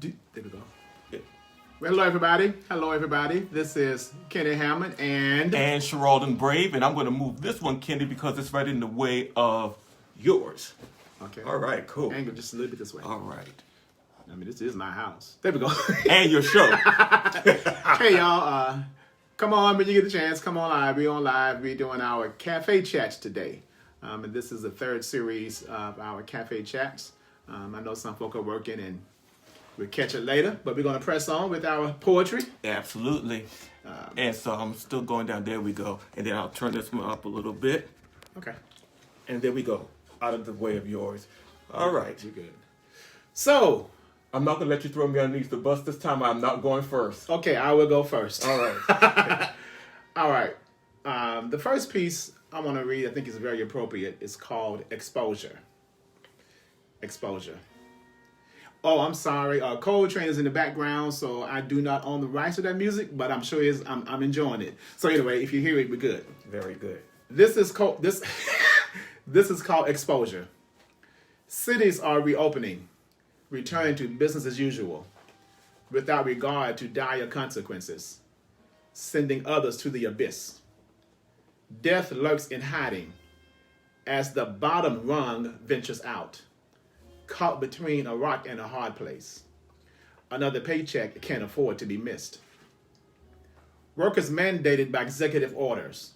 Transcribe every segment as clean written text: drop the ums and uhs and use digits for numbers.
There we go. Well, hello, everybody. Hello, everybody. This is Kenneth Hammond and Sharaledon Brave, and I'm going to move this one, Kenny, because it's right in the way of yours. Okay. All right, cool. Angle just a little bit this way. All right. I mean, this is my house. There we go. And your show. Hey, y'all. Come on, when you get the chance, come on live. We on live. We're doing our cafe chats today. And this is the third series of our cafe chats. I know some folk are working and we'll catch it later, but we're going to press on with our poetry. Absolutely. And so I'm still going down. There we go. And then I'll turn this one up a little bit. Okay. And there we go. Out of the way of yours. All right. You're good. So, I'm not going to let you throw me underneath the bus this time. I'm not going first. Okay, I will go first. All right. All right. The first piece I want to read, I think is very appropriate. It's called Exposure. Exposure. Oh, I'm sorry. Coltrane is in the background, so I do not own the rights to that music, but I'm sure I'm enjoying it. So anyway, if you hear it, we're good. Very good. This is called this is called Exposure. Cities are reopening, returning to business as usual, without regard to dire consequences, sending others to the abyss. Death lurks in hiding as the bottom rung ventures out, caught between a rock and a hard place. Another paycheck can't afford to be missed. Workers mandated by executive orders,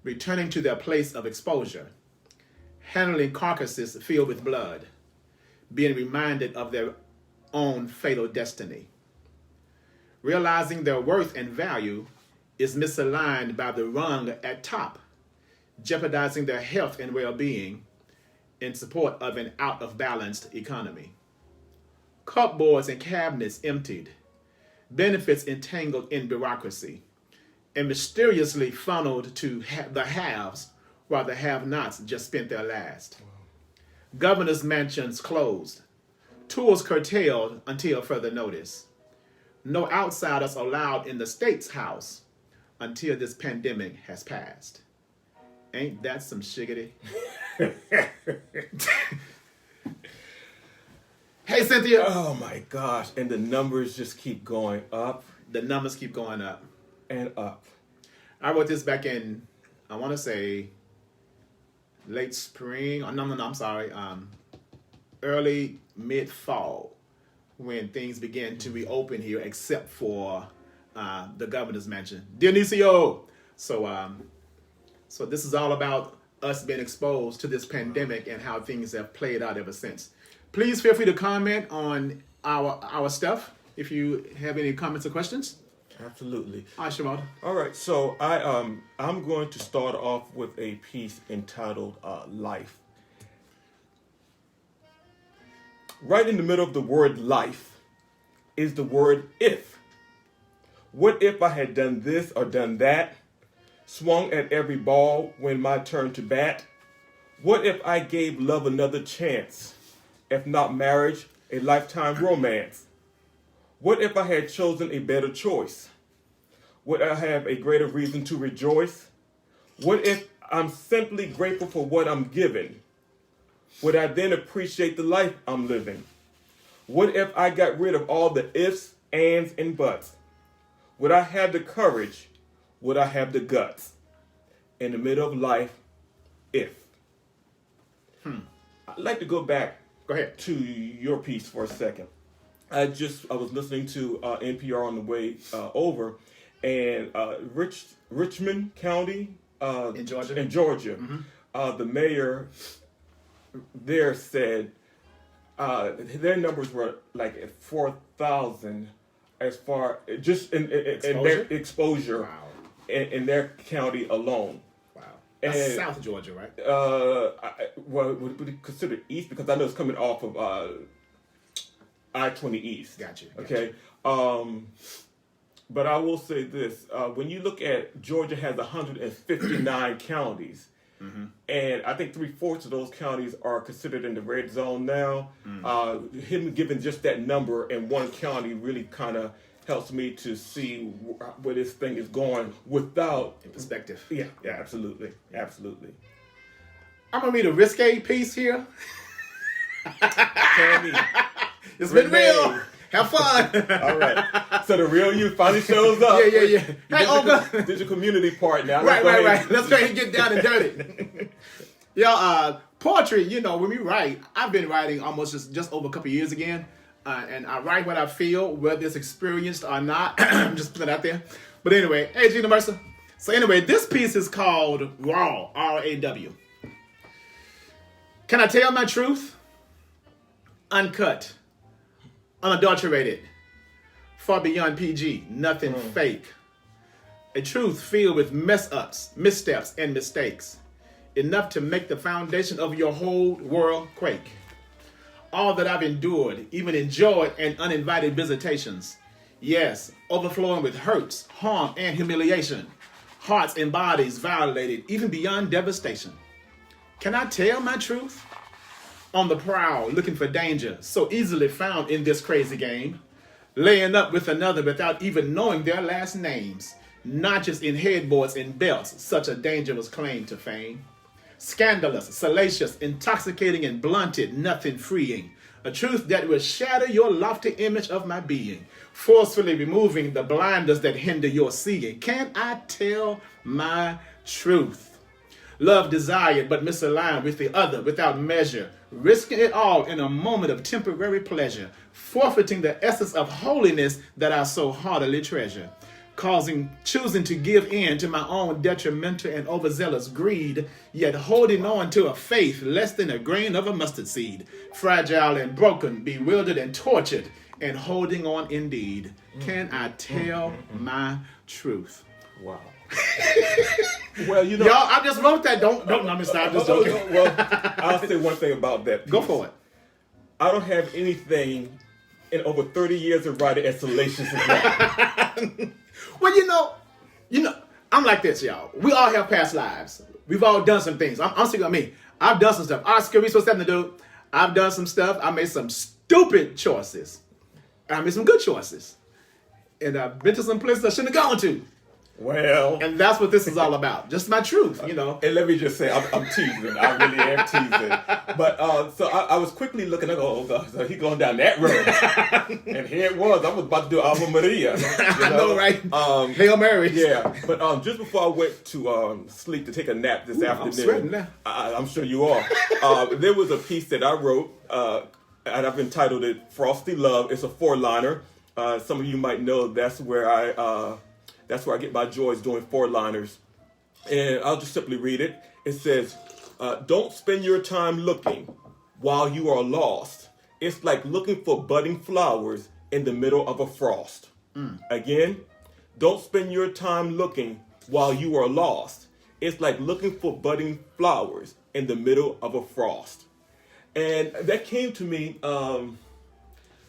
returning to their place of exposure, handling carcasses filled with blood, being reminded of their own fatal destiny. Realizing their worth and value is misaligned by the rung at top, jeopardizing their health and well-being in support of an out-of-balanced economy. Cupboards and cabinets emptied, benefits entangled in bureaucracy, and mysteriously funneled to the haves while the have-nots just spent their last. Governors' mansions closed, tours curtailed until further notice. No outsiders allowed in the state's house until this pandemic has passed. Ain't that some shiggity? Hey, Cynthia. Oh my gosh. And the numbers just keep going up. The numbers keep going up. And up. I wrote this back in, I want to say, late spring. Oh, no, I'm sorry. Early, mid-fall, when things began to reopen here, except for the governor's mansion. Dionisio! So this is all about us being exposed to this pandemic and how things have played out ever since. Please feel free to comment on our stuff if you have any comments or questions. Absolutely. Hi, Sharaledon. All right, so I'm going to start off with a piece entitled Life. Right in the middle of the word life is the word if. What if I had done this or done that? Swung at every ball when my turn to bat? What if I gave love another chance? If not marriage, a lifetime romance? What if I had chosen a better choice? Would I have a greater reason to rejoice? What if I'm simply grateful for what I'm given? Would I then appreciate the life I'm living? What if I got rid of all the ifs, ands, and buts? Would I have the courage? Would I have the guts? In the middle of life, if. I'd like to go back to your piece for a second. I was listening to NPR on the way over, and Richmond County In Georgia? Mm-hmm. The mayor there said their numbers were like at 4,000 as far just in their exposure. Wow. In their county alone. Wow. That's South Georgia, right? Would you consider east, because I know it's coming off of I-20 East. Gotcha. Okay. But I will say this: when you look at Georgia, has 159 counties, and I think 3/4 of those counties are considered in the red zone now. Him giving just that number in one county really kind of helps me to see where this thing is going without In perspective. Yeah, absolutely. I'm gonna read a risque piece here. Tammy, It's been real. Have fun. All right. So the real you finally shows up. Yeah. Hey, Olga. Did your community part now? Right. Let's go ahead and get down and dirty. Poetry, when we write, I've been writing almost just over a couple of years again. And I write what I feel, whether it's experienced or not. I'm just putting it out there. But anyway, hey, Gina Mercer. So anyway, this piece is called Raw, R-A-W. Can I tell my truth? Uncut, unadulterated, far beyond PG, nothing fake. A truth filled with mess-ups, missteps, and mistakes. Enough to make the foundation of your whole world quake. All that I've endured, even enjoyed, and uninvited visitations. Yes, overflowing with hurts, harm, and humiliation. Hearts and bodies violated, even beyond devastation. Can I tell my truth? On the prowl, looking for danger, so easily found in this crazy game. Laying up with another without even knowing their last names. Notches in headboards and belts, such a dangerous claim to fame. Scandalous, salacious, intoxicating, and blunted, nothing freeing. A truth that will shatter your lofty image of my being, forcefully removing the blinders that hinder your seeing. Can I tell my truth? Love desired but misaligned with the other without measure, risking it all in a moment of temporary pleasure, forfeiting the essence of holiness that I so heartily treasure. Choosing to give in to my own detrimental and overzealous greed, yet holding on to a faith less than a grain of a mustard seed, fragile and broken, bewildered and tortured, and holding on indeed. Can I tell my truth? Wow. Well, y'all, I just wrote that. Don't let me stop. I'm just joking. Well, I'll say one thing about that piece. Go for it. I don't have anything in over 30 years of writing as salacious as that. Well, I'm like this, y'all. We all have past lives. We've all done some things. I'm speaking of me. I've done some stuff. Oscar, we supposed to have to do. I've done some stuff. I made some stupid choices. I made some good choices. And I've been to some places I shouldn't have gone to. Well, and that's what this is all about. Just my truth, And let me just say, I'm teasing. I really am teasing. But so I was quickly looking at, oh God, so he going down that road, and here it was. I was about to do Ave Maria. I know, right? Hail Mary. Yeah, but just before I went to sleep to take a nap this afternoon, I'm sweating now. I'm sure you are. There was a piece that I wrote, and I've entitled it "Frosty Love." It's a 4-liner. Some of you might know that's where I get my joys doing 4-liners. And I'll just simply read it. It says, don't spend your time looking while you are lost. It's like looking for budding flowers in the middle of a frost. Again, don't spend your time looking while you are lost. It's like looking for budding flowers in the middle of a frost. And that came to me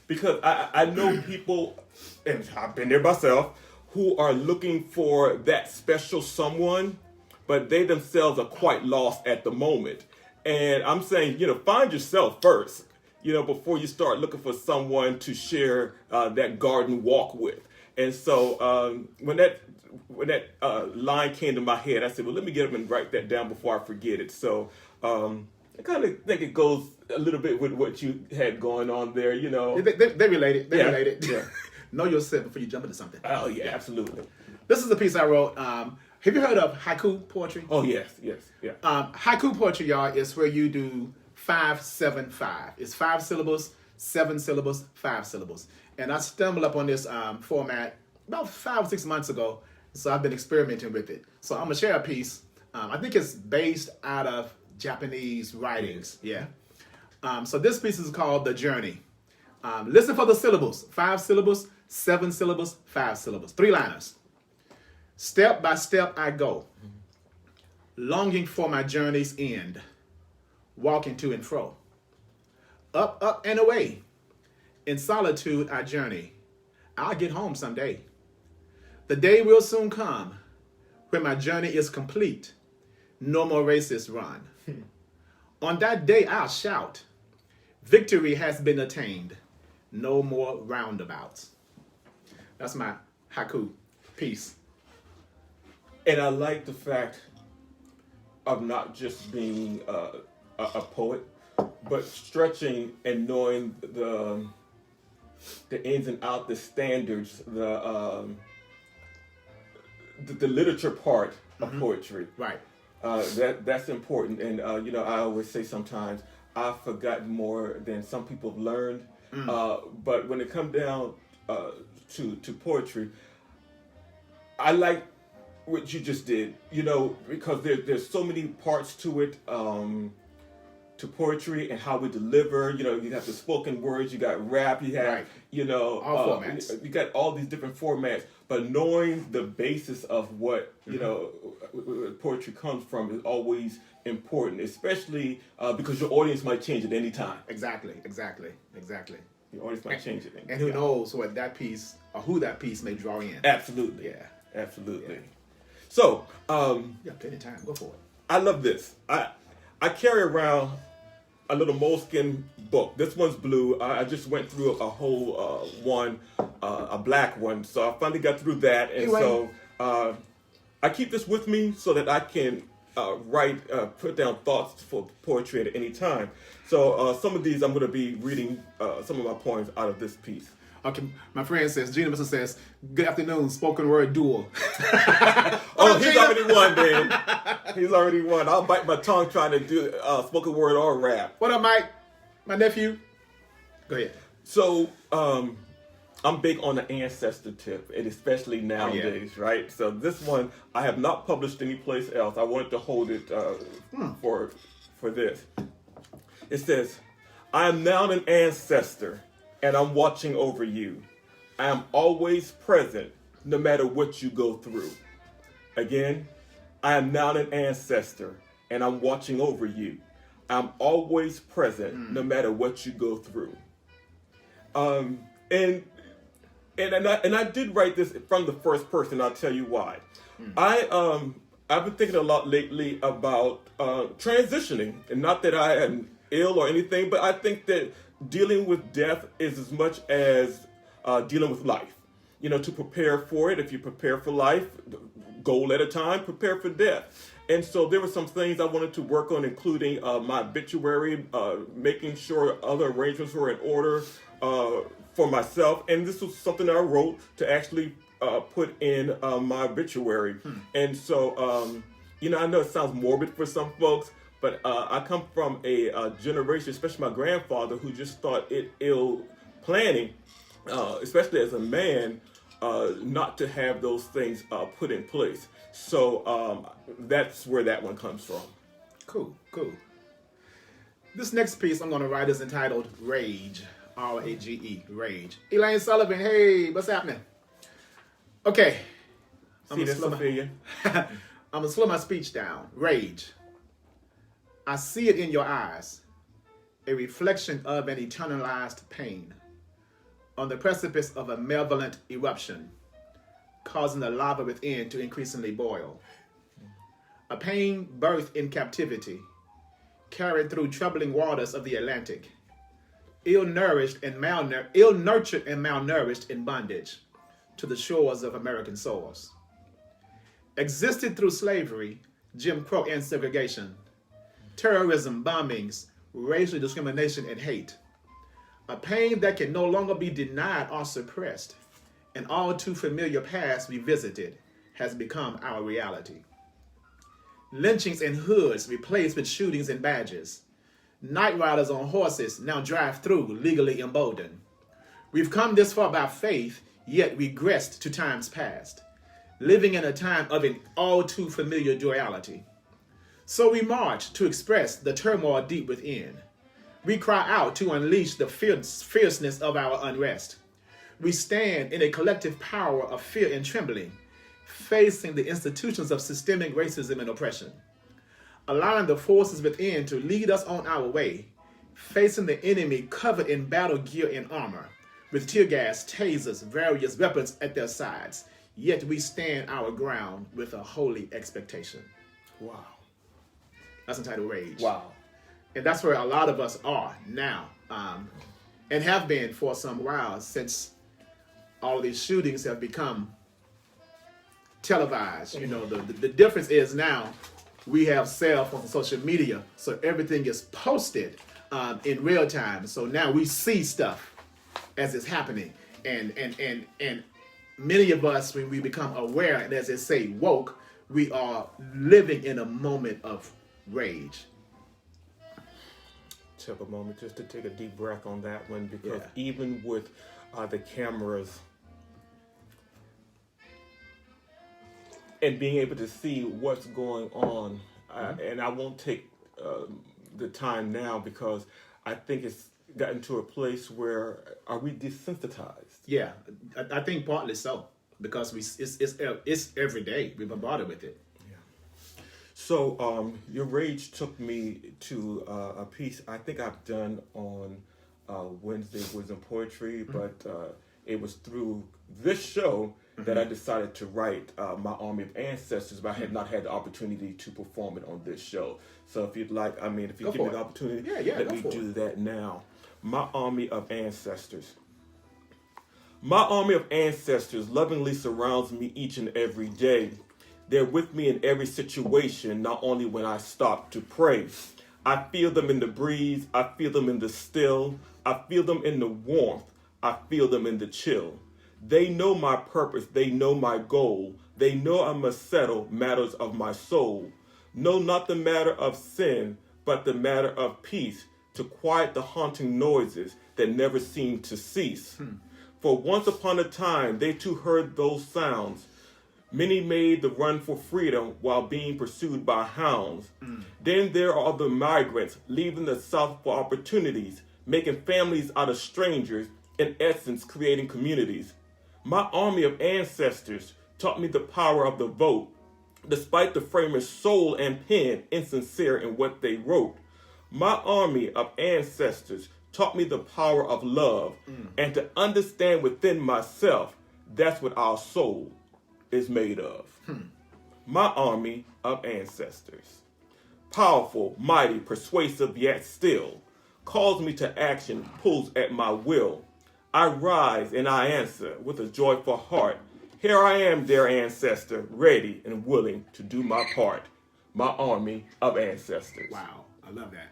because I know people, and I've been there myself, who are looking for that special someone, but they themselves are quite lost at the moment. And I'm saying, find yourself first, before you start looking for someone to share that garden walk with. And so when that line came to my head, I said, well, let me get up and write that down before I forget it. So I kind of think it goes a little bit with what you had going on there, They related. They related. Yeah. Know yourself before you jump into something. Oh, yeah, absolutely. This is a piece I wrote. Have you heard of haiku poetry? Oh, yes. Yeah. Haiku poetry, y'all, is where you do 5-7-5. It's 5 syllables, 7 syllables, 5 syllables. And I stumbled up on this format about 5 or 6 months ago, so I've been experimenting with it. So I'm going to share a piece. I think it's based out of Japanese writings. Yeah. So this piece is called The Journey. Listen for the syllables. 5 syllables, 7 syllables, 5 syllables. 3-liners. Step by step I go, longing for my journey's end, walking to and fro. Up and away. In solitude I journey. I'll get home someday. The day will soon come when my journey is complete. No more races run. On that day I'll shout, victory has been attained. No more roundabouts. That's my haiku piece. And I like the fact of not just being a poet, but stretching and knowing the ins and outs, the standards, the literature part of poetry. Right. That's important. And I always say sometimes I've forgotten more than some people have learned. But when it comes down to poetry, I like what you just did, because there's so many parts to it, to poetry and how we deliver. You have the spoken words, you got rap, you have, all formats. You got all these different formats, but knowing the basis of what, poetry comes from is always important, especially because your audience might change at any time. Exactly. Your audience might change at any time. And who knows what that piece or who that piece may draw in. Absolutely. Yeah. Absolutely. Yeah. So, you got plenty of time. Go for it. I love this. I carry around a little moleskin book. This one's blue. I just went through a whole one, a black one. So I finally got through that, and so I keep this with me so that I can put down thoughts for poetry at any time. So some of these I'm going to be reading some of my poems out of this piece. Okay, my friend says, Gina Mr. says, good afternoon, spoken word duel. He's already won, man. He's already won. I'll bite my tongue trying to do spoken word or rap. What up, Mike? My nephew? Go ahead. So, I'm big on the ancestor tip, and especially nowadays, right? So this one, I have not published anyplace else. I wanted to hold it for this. It says, I am now an ancestor, and I'm watching over you. I am always present, no matter what you go through. Again, I am now an ancestor, and I'm watching over you. I'm always present, no matter what you go through. And I did write this from the first person. I'll tell you why. I've been thinking a lot lately about transitioning, and not that I am ill or anything, but I think that dealing with death is as much as dealing with life. To prepare for it. If you prepare for life, goal at a time, prepare for death. And so there were some things I wanted to work on, including my obituary, making sure other arrangements were in order for myself. And this was something that I wrote to actually put in my obituary. And so, I know it sounds morbid for some folks, but I come from a generation, especially my grandfather, who just thought it ill planning, especially as a man, not to have those things put in place. So that's where that one comes from. Cool. This next piece I'm going to write is entitled Rage, R-A-G-E, Rage. Elaine Sullivan, hey, what's happening? Okay. I'm going to slow my speech down. Rage. I see it in your eyes, a reflection of an eternalized pain, on the precipice of a malevolent eruption, causing the lava within to increasingly boil. A pain birthed in captivity, carried through troubling waters of the Atlantic, ill-nurtured and malnourished in bondage to the shores of American soils. Existed through slavery, Jim Crow and segregation, terrorism, bombings, racial discrimination, and hate. A pain that can no longer be denied or suppressed. An all too familiar past revisited has become our reality. Lynchings in hoods replaced with shootings and badges. Night riders on horses now drive through legally emboldened. We've come this far by faith, yet regressed to times past, living in a time of an all too familiar duality. So we march to express the turmoil deep within. We cry out to unleash the fierceness of our unrest. We stand in a collective power of fear and trembling, facing the institutions of systemic racism and oppression, allowing the forces within to lead us on our way, facing the enemy covered in battle gear and armor, with tear gas, tasers, various weapons at their sides, yet we stand our ground with a holy expectation. Wow. That's entitled Rage. Wow. And that's where a lot of us are now, and have been for some while, since all of these shootings have become televised. The difference is now we have cell phones and social media, so everything is posted in real time. So now we see stuff as it's happening. And many of us, when we become aware and, as they say, woke, we are living in a moment of rage. Took a moment just to take a deep breath on that one, because even with the cameras and being able to see what's going on, and I won't take the time now, because I think it's gotten to a place where, are we desensitized? Yeah, I think partly so, because it's every day we're bombarded with it. So your rage took me to a piece I think I've done on Wednesday Wisdom Poetry, but it was through this show that I decided to write My Army of Ancestors, but I had not had the opportunity to perform it on this show. So if you'd like, if you give me the opportunity, let me do that now. My Army of Ancestors. My army of ancestors lovingly surrounds me each and every day. They're with me in every situation, not only when I stop to pray. I feel them in the breeze. I feel them in the still. I feel them in the warmth. I feel them in the chill. They know my purpose. They know my goal. They know I must settle matters of my soul. No, not the matter of sin, but the matter of peace, to quiet the haunting noises that never seem to cease. For once upon a time, they too heard those sounds. Many made the run for freedom while being pursued by hounds. Then there are the migrants leaving the South for opportunities, making families out of strangers, in essence creating communities. My army of ancestors taught me the power of the vote, despite the framers' soul and pen insincere in what they wrote. My army of ancestors taught me the power of love, and to understand within myself, that's what our soul is made of. My army of ancestors. Powerful, mighty, persuasive, yet still. Calls me to action, pulls at my will. I rise and I answer with a joyful heart. Here I am, dear ancestor, ready and willing to do my part. My army of ancestors. Wow, I love that.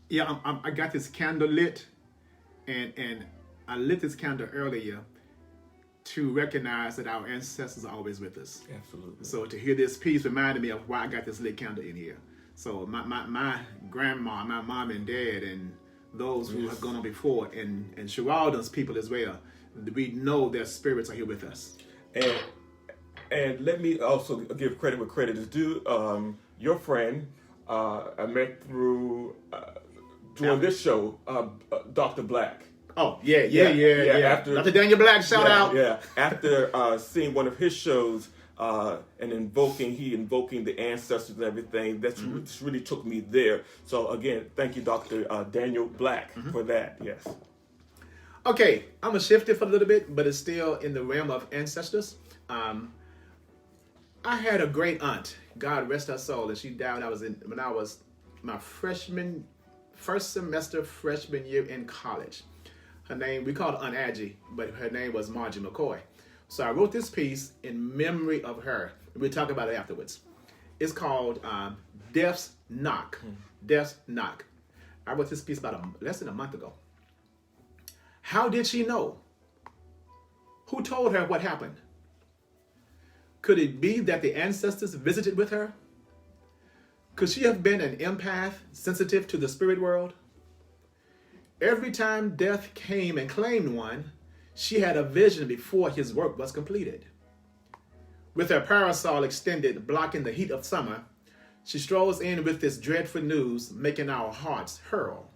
Yeah, I got this candle lit, and I lit this candle earlier to recognize that our ancestors are always with us. Absolutely. So to hear this piece reminded me of why I got this lit candle in here. So my grandma, my mom and dad, and those who have gone on before, and Sharaledon's people as well, we know their spirits are here with us. And let me also give credit where credit is due. Your friend, I met through doing this show, Dr. Black. Oh, yeah. After, Dr. Daniel Black, shout out. Yeah, after seeing one of his shows and invoking the ancestors and everything, that's really took me there. So again, thank you, Dr. Daniel Black, for that, yes. Okay, I'm going to shift it for a little bit, but it's still in the realm of ancestors. I had a great aunt, God rest her soul, and she died when I was my first semester freshman year in college. Her name, we called her Aunt Aggie, but her name was Margie McCoy. So I wrote this piece in memory of her. We'll talk about it afterwards. It's called Death's Knock. Death's Knock. I wrote this piece about less than a month ago. How did she know? Who told her what happened? Could it be that the ancestors visited with her? Could she have been an empath, sensitive to the spirit world? Every time death came and claimed one, she had a vision before his work was completed. With her parasol extended, blocking the heat of summer, she strolls in with this dreadful news, making our hearts hurl.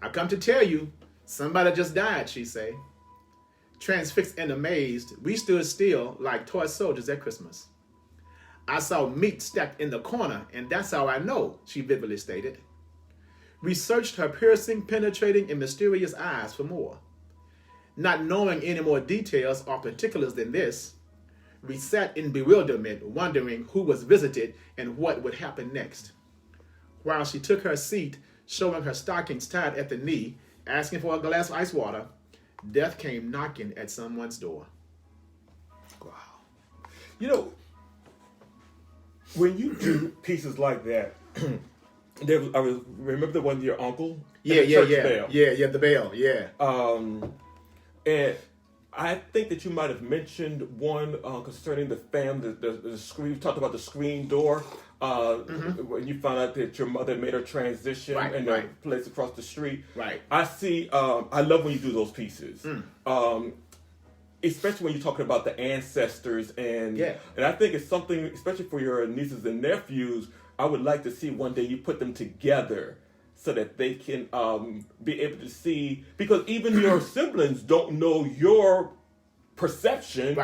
I come to tell you, somebody just died, she say. Transfixed and amazed, we stood still like toy soldiers at Christmas. I saw meat stacked in the corner, and that's how I know, she vividly stated. We searched her piercing, penetrating, and mysterious eyes for more. Not knowing any more details or particulars than this, we sat in bewilderment, wondering who was visited and what would happen next. While she took her seat, showing her stockings tied at the knee, asking for a glass of ice water, death came knocking at someone's door. Wow. You know, when you do pieces like that, I remember the one your uncle. Yeah, the bell, yeah. And I think that you might have mentioned one concerning the family, the screen. You talked about the screen door. When you found out that your mother made her transition and the place across the street. Right. I see. I love when you do those pieces. Especially when you're talking about the ancestors and I think it's something, especially for your nieces and nephews, I would like to see one day you put them together so that they can be able to see, because even your siblings don't know your perception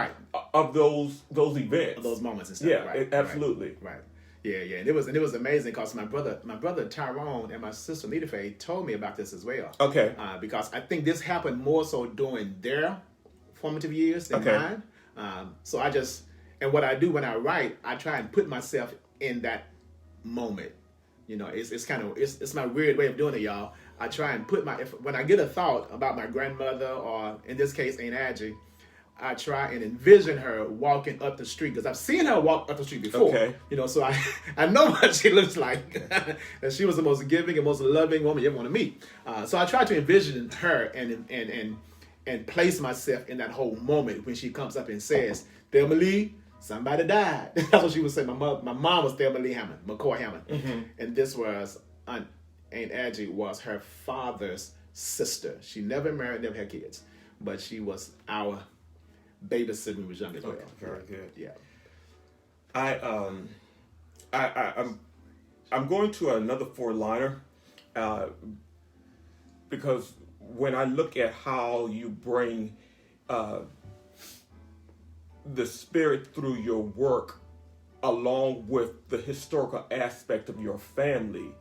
of those events, of those moments and stuff. Yeah, absolutely. Right. Yeah, and it was amazing because my brother Tyrone and my sister Lita Faye told me about this as well. Okay. Because I think this happened more so during their formative years than mine. So and what I do when I write, I try and put myself in that moment. You know, it's my weird way of doing it, y'all. I try and put when I get a thought about my grandmother, or in this case Aunt Angie, I try and envision her walking up the street, because I've seen her walk up the street before. Okay. You know, so I know what she looks like. And she was the most giving and most loving woman you ever want to meet. So I try to envision her and place myself in that whole moment when she comes up and says, "Thelma Lee, somebody died." That's what she would say. My mom was Thelma Lee Hammond, McCoy Hammond. Mm-hmm. And this was Aunt Angie was her father's sister. She never married, never had kids, but she was our babysitter when we was young as well. Very good. Yeah. I'm going to another 4-liner because when I look at how you bring the spirit through your work along with the historical aspect of your family,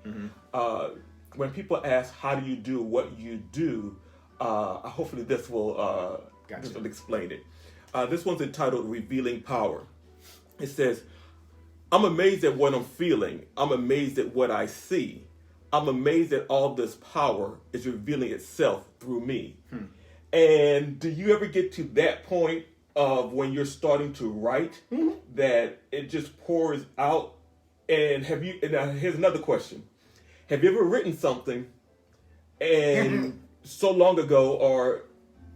when people ask how do you do what you do, hopefully this will explain it. This one's entitled Revealing Power. It says, "I'm amazed at what I'm feeling. I'm amazed at what I see. I'm amazed that all this power is revealing itself through me." And do you ever get to that point of when you're starting to write that it just pours out? And here's another question. Have you ever written something and so long ago or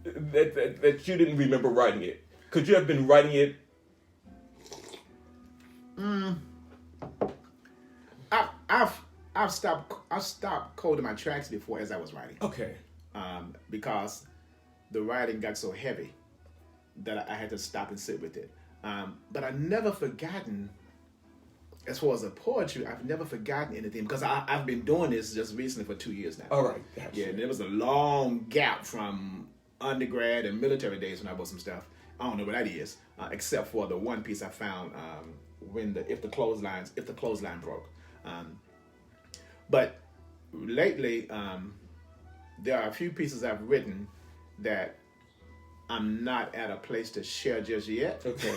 that you didn't remember writing it? Could you have been writing it? I've stopped coding my tracks before as I was writing. Okay. Because the writing got so heavy that I had to stop and sit with it. But I've never forgotten, as far as the poetry, I've never forgotten anything, because I've been doing this just recently for 2 years now. All right. Gotcha. Yeah, and there was a long gap from undergrad and military days when I wrote some stuff. I don't know what that is, except for the one piece I found when if the clothesline broke. But lately, there are a few pieces I've written that I'm not at a place to share just yet. Okay.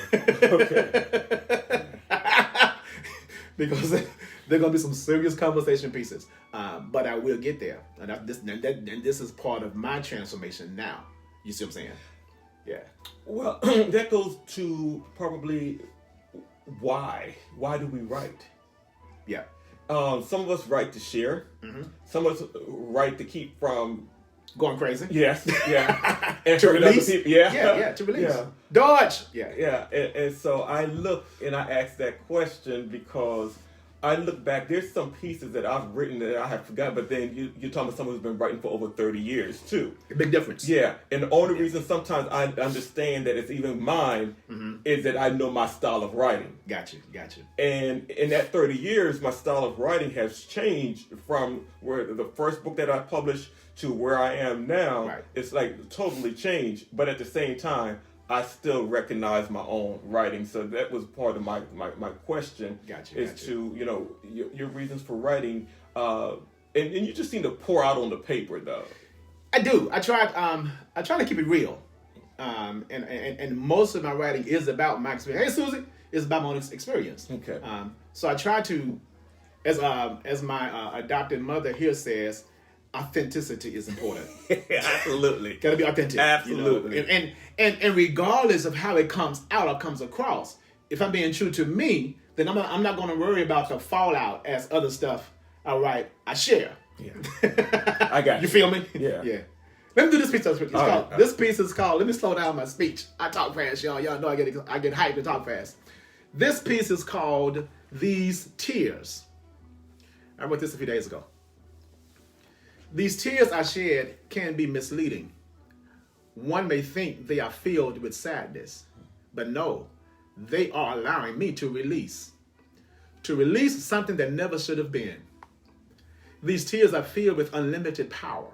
Because they're going to be some serious conversation pieces. But I will get there. And this is part of my transformation now. You see what I'm saying? Yeah. Well, that goes to probably why. Why do we write? Yeah. Some of us write to share. Mm-hmm. Some of us write to keep from going crazy. Yes. Yeah. And to release. Yeah. To release. Yeah. Dodge. Yeah. Yeah. And so I look and I ask that question because I look back. There's some pieces that I've written that I have forgotten, but then you're talking about someone who's been writing for over 30 years too. A big difference. Yeah. And the only reason sometimes I understand that it's even mine is that I know my style of writing. Gotcha. And in that 30 years, my style of writing has changed from where the first book that I published to where I am now. Right. It's like totally changed. But at the same time, I still recognize my own writing. So that was part of my question. Gotcha. To, your reasons for writing. And you just seem to pour out on the paper, though. I do. I try to keep it real. And most of my writing is about my experience. Hey, Susie, it's about my own experience. Okay. So I try to, as my adopted mother here says, authenticity is important. Absolutely. Got to be authentic. Absolutely. And regardless of how it comes out or comes across, if I'm being true to me, then I'm not going to worry about the fallout as other stuff I write, I share. Yeah. I got you. You feel me? Yeah. Yeah. Let me do this piece. right. This piece is called. Let me slow down my speech. I talk fast, y'all. Y'all know I get hyped and talk fast. This piece is called "These Tears." I wrote this a few days ago. These tears I shed can be misleading. One may think they are filled with sadness, but no, they are allowing me to release something that never should have been. These tears are filled with unlimited power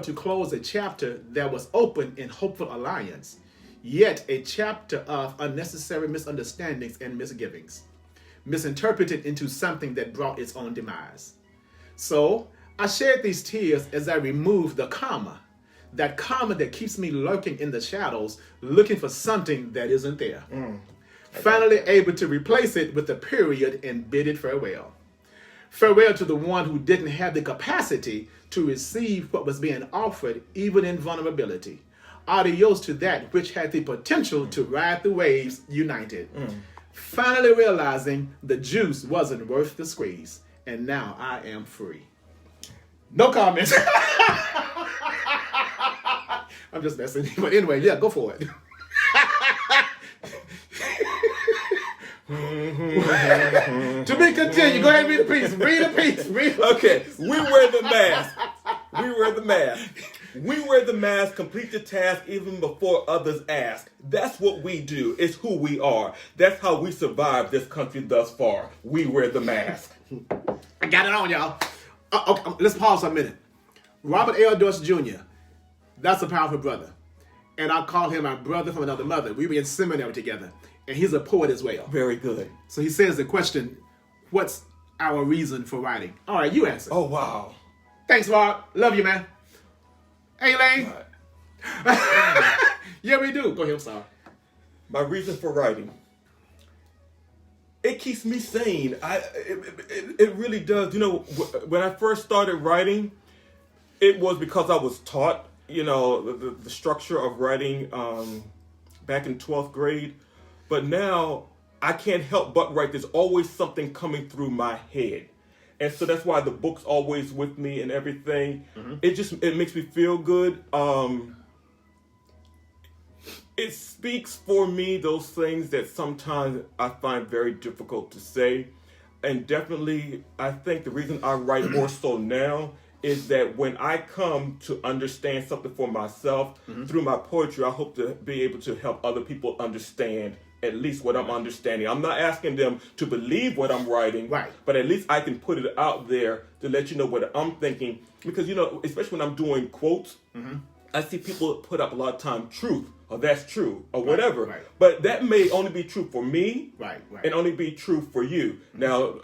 to close a chapter that was open in hopeful alliance, yet a chapter of unnecessary misunderstandings and misgivings, misinterpreted into something that brought its own demise. So I shed these tears as I removed the comma, that keeps me lurking in the shadows, looking for something that isn't there. Finally able to replace it with a period and bid it farewell. Farewell to the one who didn't have the capacity to receive what was being offered, even in vulnerability. Adios to that which had the potential to ride the waves united. Finally realizing the juice wasn't worth the squeeze. And now I am free. No comments. I'm just messing. But anyway, yeah, go for it. To be continued. Go ahead and read the piece. Read the piece. Okay, we wear the mask. We wear the mask. We wear the mask, complete the task even before others ask. That's what we do. It's who we are. That's how we survive this country thus far. We wear the mask. I got it on, y'all. Okay, let's pause for a minute. Robert L. Doss Jr., that's a powerful brother. And I call him my brother from another mother. We were in seminary together. And he's a poet as well. Very good. So he says the question, what's our reason for writing? All right, you answer. Oh, wow. Thanks, Rob. Love you, man. Hey, Lane. Yeah, we do. Go ahead, I'm sorry. My reason for writing. It keeps me sane. It really does. You know, when I first started writing, it was because I was taught, you know, the structure of writing back in 12th grade. But now I can't help but write. There's always something coming through my head. And so that's why the book's always with me and everything. It makes me feel good. It speaks for me those things that sometimes I find very difficult to say. And definitely, I think the reason I write more so now is that when I come to understand something for myself, through my poetry, I hope to be able to help other people understand at least what I'm understanding. I'm not asking them to believe what I'm writing, right, but at least I can put it out there to let you know what I'm thinking. Because, you know, especially when I'm doing quotes, I see people put up a lot of time truth, or that's true, or whatever. Right. But that may only be true for me, right, and only be true for you. Now,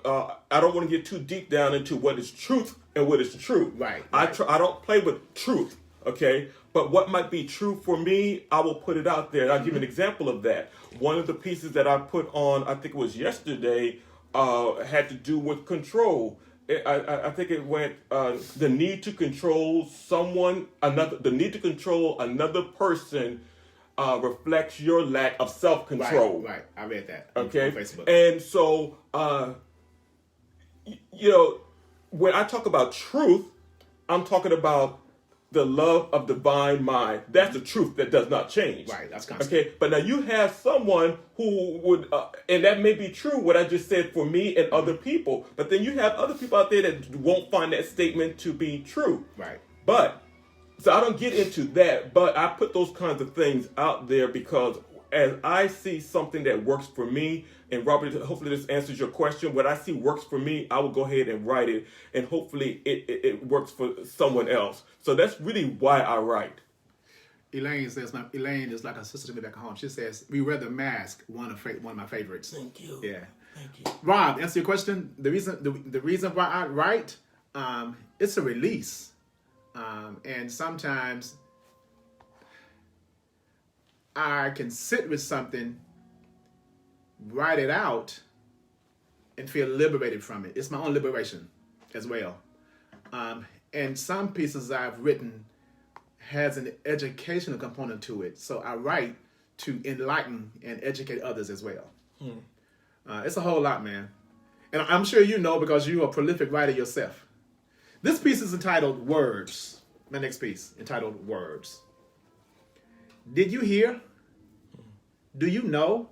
I don't want to get too deep down into what is truth and what is true. Right. I don't play with truth, okay? But what might be true for me, I will put it out there. And I'll give you an example of that. One of the pieces that I put on, I think it was yesterday, had to do with control. I think it went the need to control the need to control another person reflects your lack of self-control. Right. I read that. Okay. On Facebook. And so, you know, when I talk about truth, I'm talking about the love of divine mind. That's the truth that does not change. Right, that's constant. Okay, but now you have someone who would, and that may be true what I just said for me and other people, but then you have other people out there that won't find that statement to be true. Right. But, so I don't get into that, but I put those kinds of things out there because as I see something that works for me, and Robert, hopefully this answers your question. What I see works for me, I will go ahead and write it, and hopefully it works for someone else. So that's really why I write. Elaine says, Elaine is like a sister to me back home. She says, we wear the mask, one of my favorites. Thank you. Yeah. Thank you. Rob, answer your question. The reason why I write, it's a release. And sometimes I can sit with something, write it out, and feel liberated from it. It's my own liberation as well. And some pieces I've written has an educational component to it. So I write to enlighten and educate others as well. It's a whole lot, man. And I'm sure you know because you're a prolific writer yourself. This piece is entitled Words. my next piece entitled Words. Did you hear? Do you know?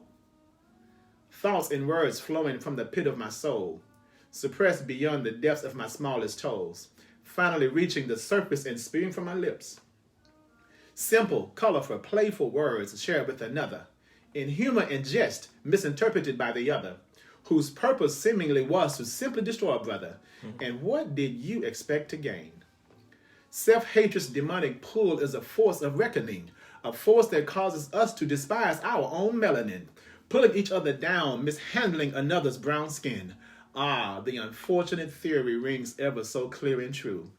Thoughts and words flowing from the pit of my soul, suppressed beyond the depths of my smallest toes, finally reaching the surface and spewing from my lips. Simple, colorful, playful words shared with another, in humor and jest misinterpreted by the other, whose purpose seemingly was to simply destroy a brother. And what did you expect to gain? Self-hatred's demonic pull is a force of reckoning, a force that causes us to despise our own melanin, pulling each other down, mishandling another's brown skin. Ah, the unfortunate theory rings ever so clear and true.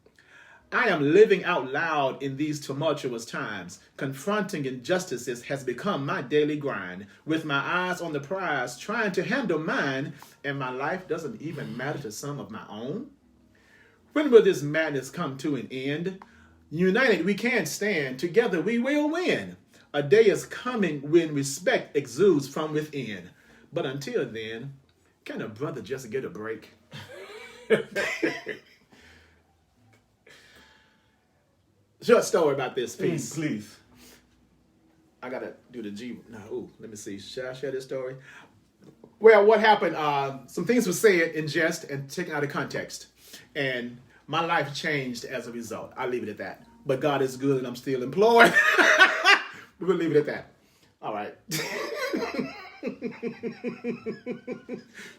I am living out loud in these tumultuous times. Confronting injustices has become my daily grind, with my eyes on the prize, trying to handle mine, and my life doesn't even matter to some of my own. When will this madness come to an end? United we can stand, together we will win. A day is coming when respect exudes from within. But until then, can a brother just get a break? Short story about this piece. Please. I gotta do the G. No, let me see. Should I share this story? Well, what happened? Some things were said in jest and taken out of context, and my life changed as a result. I'll leave it at that. But God is good, and I'm still employed. We'll leave it at that. All right.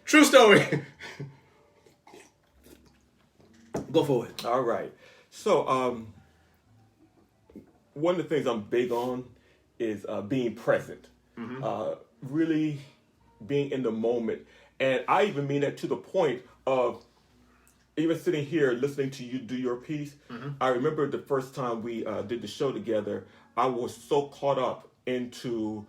True story. Go for it. All right. So, one of the things I'm big on is being present. Really being in the moment. And I even mean that to the point of even sitting here listening to you do your piece. I remember the first time we did the show together, I was so caught up into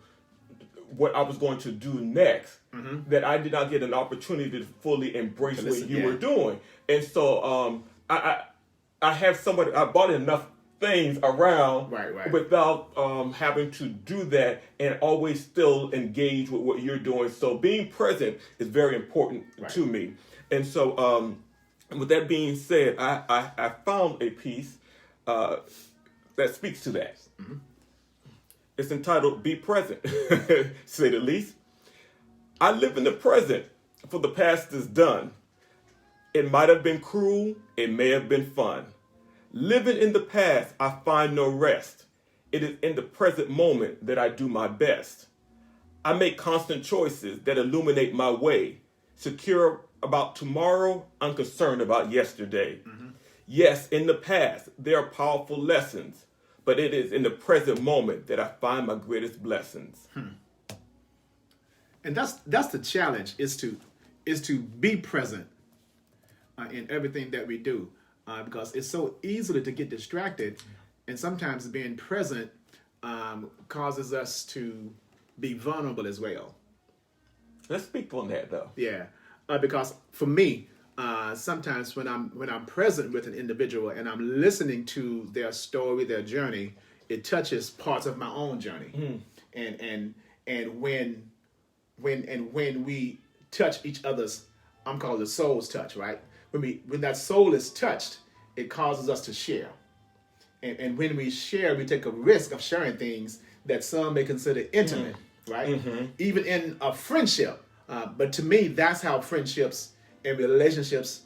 what I was going to do next that I did not get an opportunity to fully embrace what you were doing. And so I have somebody, I bought enough things around without having to do that and always still engage with what you're doing. So being present is very important to me. And so with that being said, I found a piece that speaks to that. It's entitled Be Present, to say the least. I live in the present, for the past is done. It might have been cruel, it may have been fun. Living in the past, I find no rest. It is in the present moment that I do my best. I make constant choices that illuminate my way. Secure about tomorrow, unconcerned about yesterday. Yes, in the past, there are powerful lessons, but it is in the present moment that I find my greatest blessings. And that's the challenge, is to be present in everything that we do. Because it's so easily to get distracted, and sometimes being present causes us to be vulnerable as well. Let's speak on that, though. Yeah, because for me, sometimes when I'm present with an individual and I'm listening to their story, their journey, it touches parts of my own journey. And when we touch each other's, I'm calling the soul's touch, right? When that soul is touched, it causes us to share. And when we share, we take a risk of sharing things that some may consider intimate, right? Even in a friendship. But to me, that's how friendships and relationships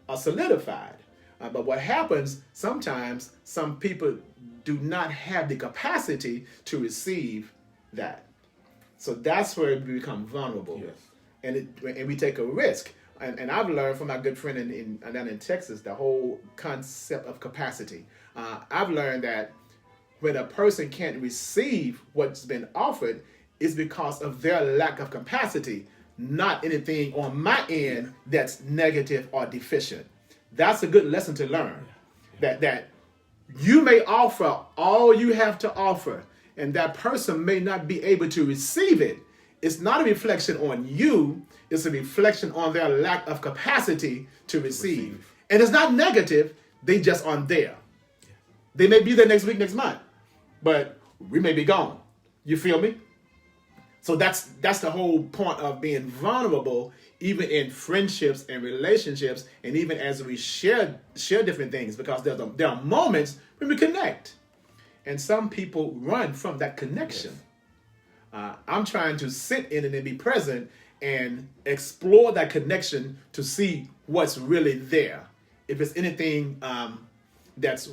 are solidified. But what happens, sometimes some people do not have the capacity to receive that. So that's where we become vulnerable. Yes. And we take a risk. And I've learned from my good friend down in Texas, the whole concept of capacity. I've learned that when a person can't receive what's been offered, it's because of their lack of capacity, not anything on my end that's negative or deficient. That's a good lesson to learn. That you may offer all you have to offer, and that person may not be able to receive it. It's not a reflection on you. It's a reflection on their lack of capacity to receive. And it's not negative. They just aren't there. They may be there next week, next month, but we may be gone. You feel me? So that's the whole point of being vulnerable, even in friendships and relationships, and even as we share different things, because there are moments when we connect, and some people run from that connection. I'm trying to sit in it and be present and explore that connection to see what's really there. If it's anything that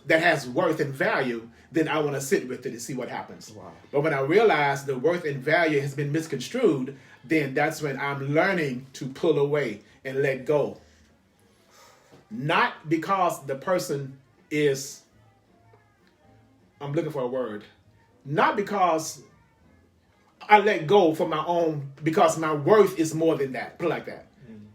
has worth and value, then I want to sit with it and see what happens. Wow. But when I realize the worth and value has been misconstrued, then that's when I'm learning to pull away and let go. Not because the person is, I'm looking for a word, not because I let go for my own, because my worth is more than that. Put it like that.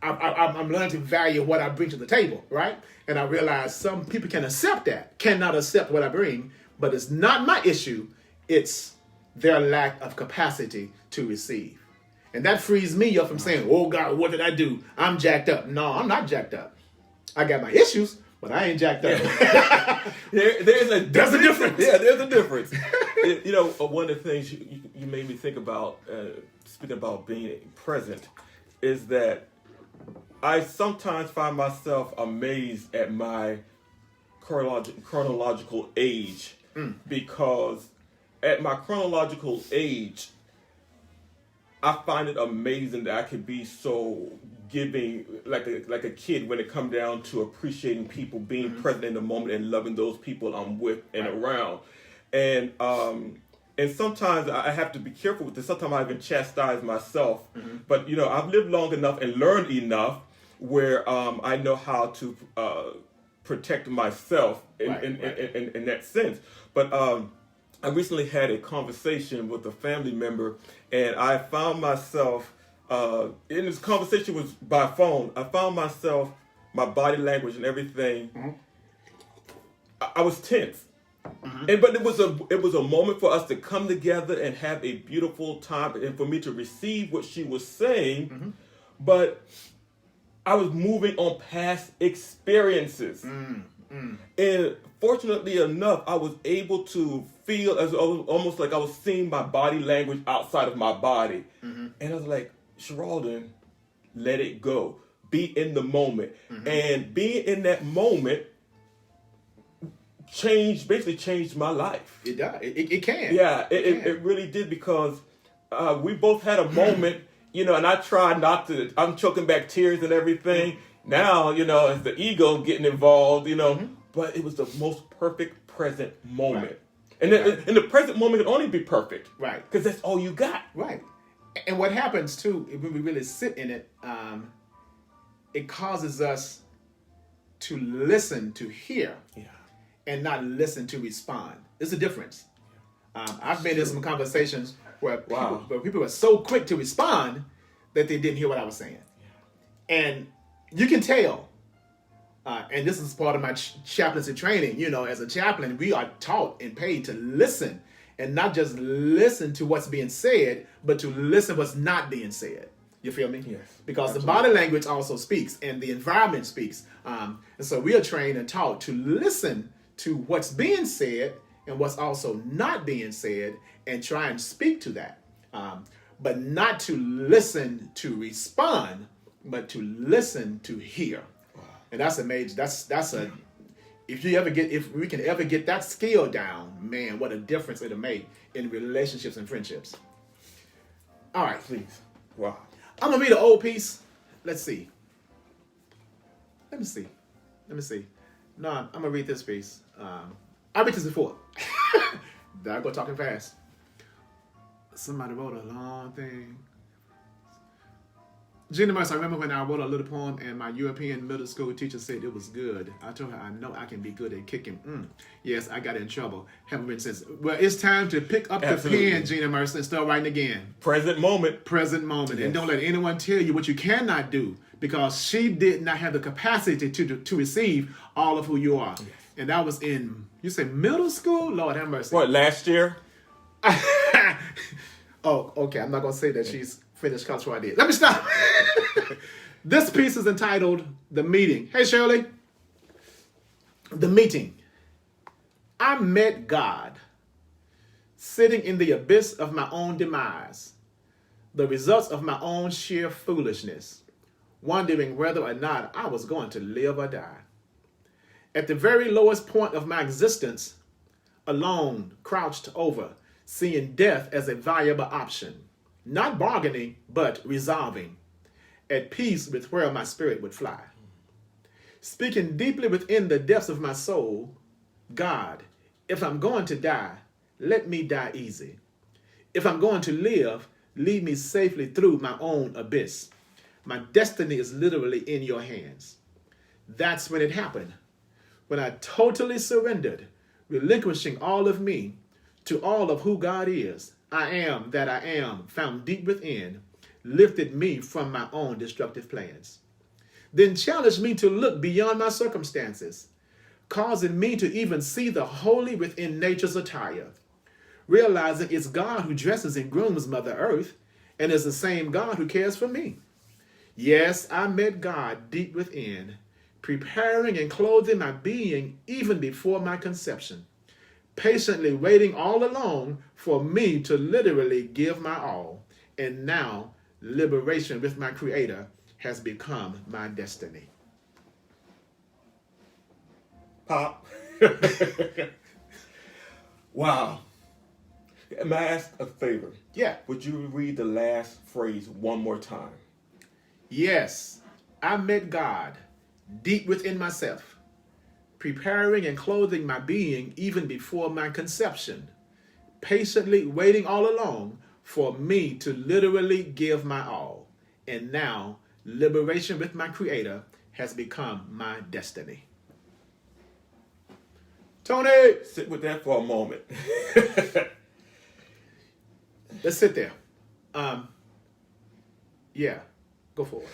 I'm learning to value what I bring to the table, right? And I realize some people cannot accept what I bring, but it's not my issue. It's their lack of capacity to receive. And that frees me up from saying, oh God, what did I do? I'm jacked up. No, I'm not jacked up. I got my issues, but I ain't jacked up. There's a difference. Yeah, there's a difference. One of the things you made me think about, speaking about being present, is that I sometimes find myself amazed at my chronological age, because at my chronological age, I find it amazing that I could be so giving, like a kid, when it comes down to appreciating people, being present in the moment, and loving those people I'm with and around. And sometimes I have to be careful with this. Sometimes I even chastise myself. But I've lived long enough and learned enough where I know how to protect myself in that sense. But I recently had a conversation with a family member, and I found myself, in this conversation was by phone, I found myself, my body language and everything, I was tense. But it was a moment for us to come together and have a beautiful time, and for me to receive what she was saying, but I was moving on past experiences. And fortunately enough, I was able to feel as almost like I was seeing my body language outside of my body. And I was like, Sharaledon, let it go. Be in the moment. And being in that moment basically changed my life. It does. It can. Yeah, it really did, because we both had a moment, and I tried not to, I'm choking back tears and everything. Now, it's the ego getting involved, but it was the most perfect present moment. And and the present moment can only be perfect. Right. Because that's all you got. Right. And what happens too, when we really sit in it, it causes us to listen to hear. And not listen to respond. There's a difference. I've been in some conversations where people were so quick to respond that they didn't hear what I was saying. And you can tell, and this is part of my chaplaincy training, as a chaplain, we are taught and paid to listen, and not just listen to what's being said, but to listen what's not being said. You feel me? Yes. Because the body language also speaks, and the environment speaks. And so we are trained and taught to listen to what's being said and what's also not being said, and try and speak to that. But not to listen to respond, but to listen to hear. And that's amazing. If we can ever get that skill down, man, what a difference it'll make in relationships and friendships. All right. Please. Wow. I'm gonna read an old piece. Let's see. Let me see. No, I'm gonna read this piece. I read this before. Did I go talking fast? Somebody wrote a long thing. Gina Mercer, I remember when I wrote a little poem and my European middle school teacher said it was good. I told her I know I can be good at kicking. Yes, I got in trouble. Haven't written since. Well, it's time to pick up the pen, Gina Mercer, and start writing again. Present moment. Yes. And don't let anyone tell you what you cannot do, because she did not have the capacity to receive all of who you are. Yes. And that was in, you say middle school? Lord have mercy. What, last year? Oh, okay. I'm not going to say that she's finished college before I did. Let me stop. This piece is entitled The Meeting. Hey, Shirley. The Meeting. I met God sitting in the abyss of my own demise. the results of my own sheer foolishness, wondering whether or not I was going to live or die. At the very lowest point of my existence, alone, crouched over, seeing death as a viable option, not bargaining, but resolving, at peace with where my spirit would fly. Speaking deeply within the depths of my soul, God, if I'm going to die, let me die easy. If I'm going to live, lead me safely through my own abyss. My destiny is literally in your hands. That's when it happened. When I totally surrendered, relinquishing all of me to all of who God is. I am that I am, found deep within, lifted me from my own destructive plans. Then challenged me to look beyond my circumstances, causing me to even see the holy within nature's attire, realizing it's God who dresses and grooms Mother Earth, and is the same God who cares for me. Yes, I met God deep within, preparing and clothing my being even before my conception, patiently waiting all along for me to literally give my all. And now, liberation with my Creator has become my destiny. Pop. Wow. May I ask a favor? Yeah. Would you read the last phrase one more time? Yes, I met God deep within myself, preparing and clothing my being even before my conception, patiently waiting all along for me to literally give my all. And now, liberation with my Creator has become my destiny. Tony! Sit with that for a moment. Let's sit there. Yeah, go for it.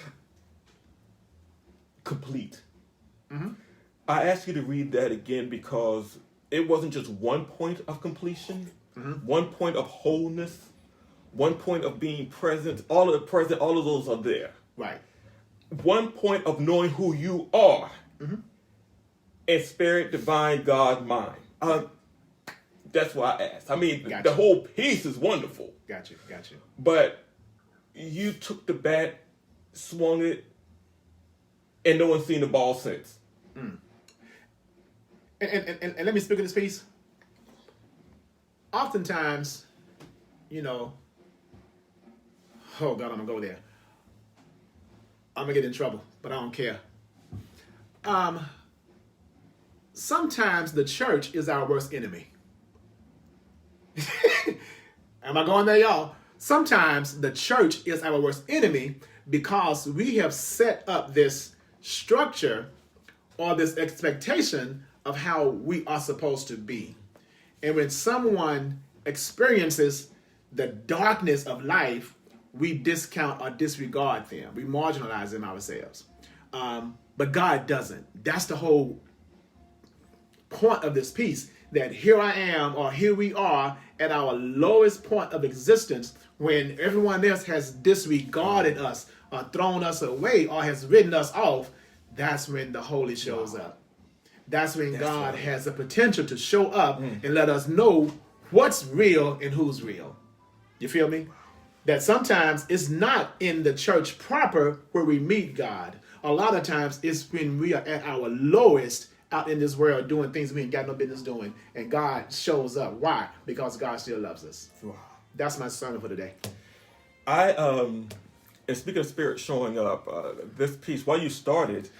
Complete. Mm-hmm. I asked you to read that again because it wasn't just one point of completion, one point of wholeness, one point of being present. All of those are there. Right. One point of knowing who you are, and spirit, divine, God, mind. That's why I asked. I mean, Gotcha. the whole piece is wonderful. Got you. But you took the bat, swung it, and no one's seen the ball since. And let me speak of this piece. Oftentimes, oh God, I'm gonna go there. I'm gonna get in trouble, but I don't care. Sometimes the church is our worst enemy. Am I going there, y'all? Sometimes the church is our worst enemy because we have set up this structure or this expectation of how we are supposed to be. And when someone experiences the darkness of life, we discount or disregard them. We marginalize them ourselves. But God doesn't. That's the whole point of this piece, that here I am, or here we are at our lowest point of existence when everyone else has disregarded us or thrown us away or has written us off. That's when the Holy shows up. That's when God has the potential to show up and let us know what's real and who's real. You feel me? That sometimes it's not in the church proper where we meet God. A lot of times it's when we are at our lowest out in this world doing things we ain't got no business doing, and God shows up. Why? Because God still loves us. Wow. That's my sermon for today. And speaking of spirit showing up, this piece, while you started,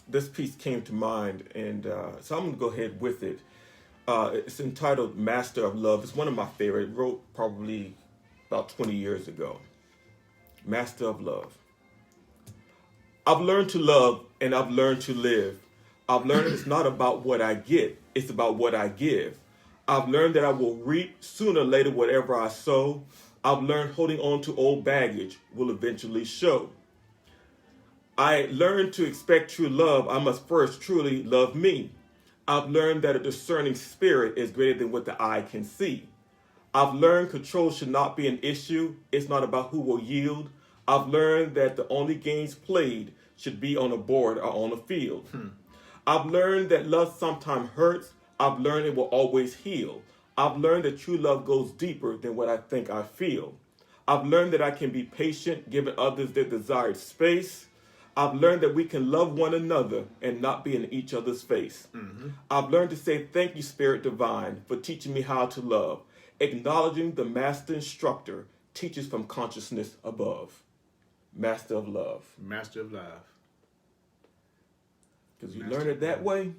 this piece came to mind, and so I'm going to go ahead with it. It's entitled Master of Love. It's one of my favorite. Wrote probably about 20 years ago. Master of Love. I've learned to love, and I've learned to live. I've learned it's not about what I get, it's about what I give. I've learned that I will reap sooner or later whatever I sow. I've learned holding on to old baggage will eventually show. I learned to expect true love. I must first truly love me. I've learned that a discerning spirit is greater than what the eye can see. I've learned control should not be an issue. It's not about who will yield. I've learned that the only games played should be on a board or on a field. I've learned that love sometimes hurts. I've learned it will always heal. I've learned that true love goes deeper than what I think I feel. I've learned that I can be patient, giving others their desired space. I've learned that we can love one another and not be in each other's face. I've learned to say thank you, Spirit Divine, for teaching me how to love. Acknowledging the master instructor teaches from consciousness above. Master of love. Master of love. Because you learn it that way,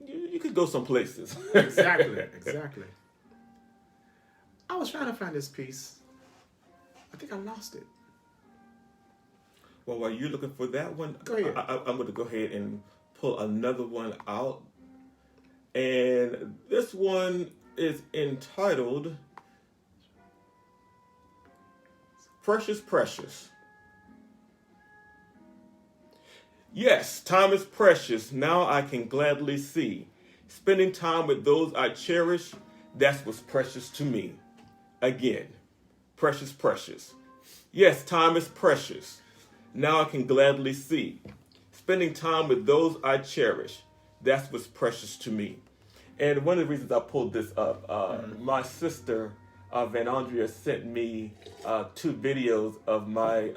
you could go some places. Exactly. I was trying to find this piece. I think I lost it. Well, while you're looking for that one, Go ahead. I'm going to go ahead and pull another one out. And this one is entitled Precious, Precious. Yes, time is precious. Now I can gladly see. Spending time with those I cherish, that's what's precious to me. Again, precious, precious. Yes, time is precious. Now I can gladly see. Spending time with those I cherish, that's what's precious to me. And one of the reasons I pulled this up, my sister, Van Andrea, sent me 2 videos of my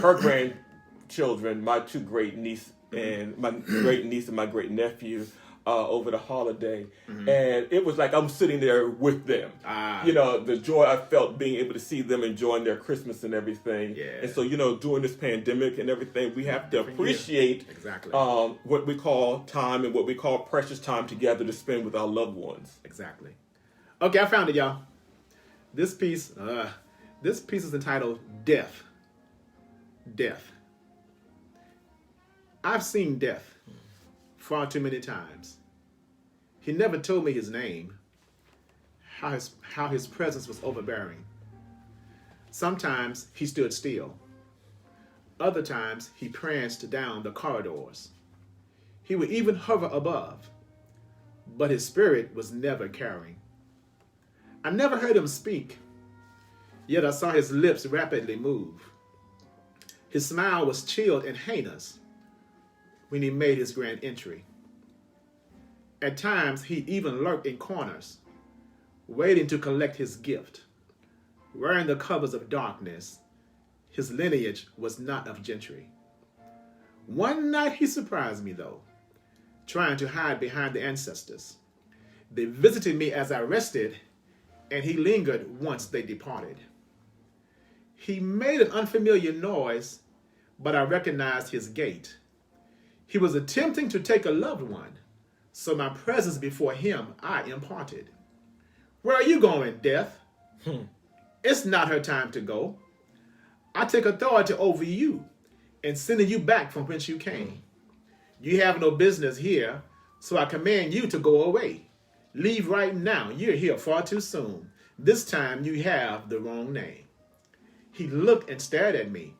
her grandchildren, my 2 great niece and my great niece and my great nephew, over the holiday, and it was like I'm sitting there with them. You know, the joy I felt being able to see them enjoying their Christmas and everything. Yeah. And so, you know, during this pandemic and everything, we have to appreciate Exactly. What we call time and what we call precious time together to spend with our loved ones. Exactly. Okay, I found it, y'all. This piece is entitled Death. Death. I've seen death far too many times. He never told me his name, how his presence was overbearing. Sometimes he stood still. Other times he pranced down the corridors. He would even hover above, but his spirit was never carrying. I never heard him speak, yet I saw his lips rapidly move. His smile was chilled and heinous when he made his grand entry. At times, he even lurked in corners, waiting to collect his gift. Wearing the covers of darkness, his lineage was not of gentry. One night he surprised me, though, trying to hide behind the ancestors. They visited me as I rested, and he lingered once they departed. He made an unfamiliar noise, but I recognized his gait. He was attempting to take a loved one, so my presence before him I imparted. Where are you going, Death? It's not her time to go. I take authority over you and sending you back from whence you came. You have no business here, so I command you to go away. Leave right now. You're here far too soon. This time you have the wrong name. He looked and stared at me.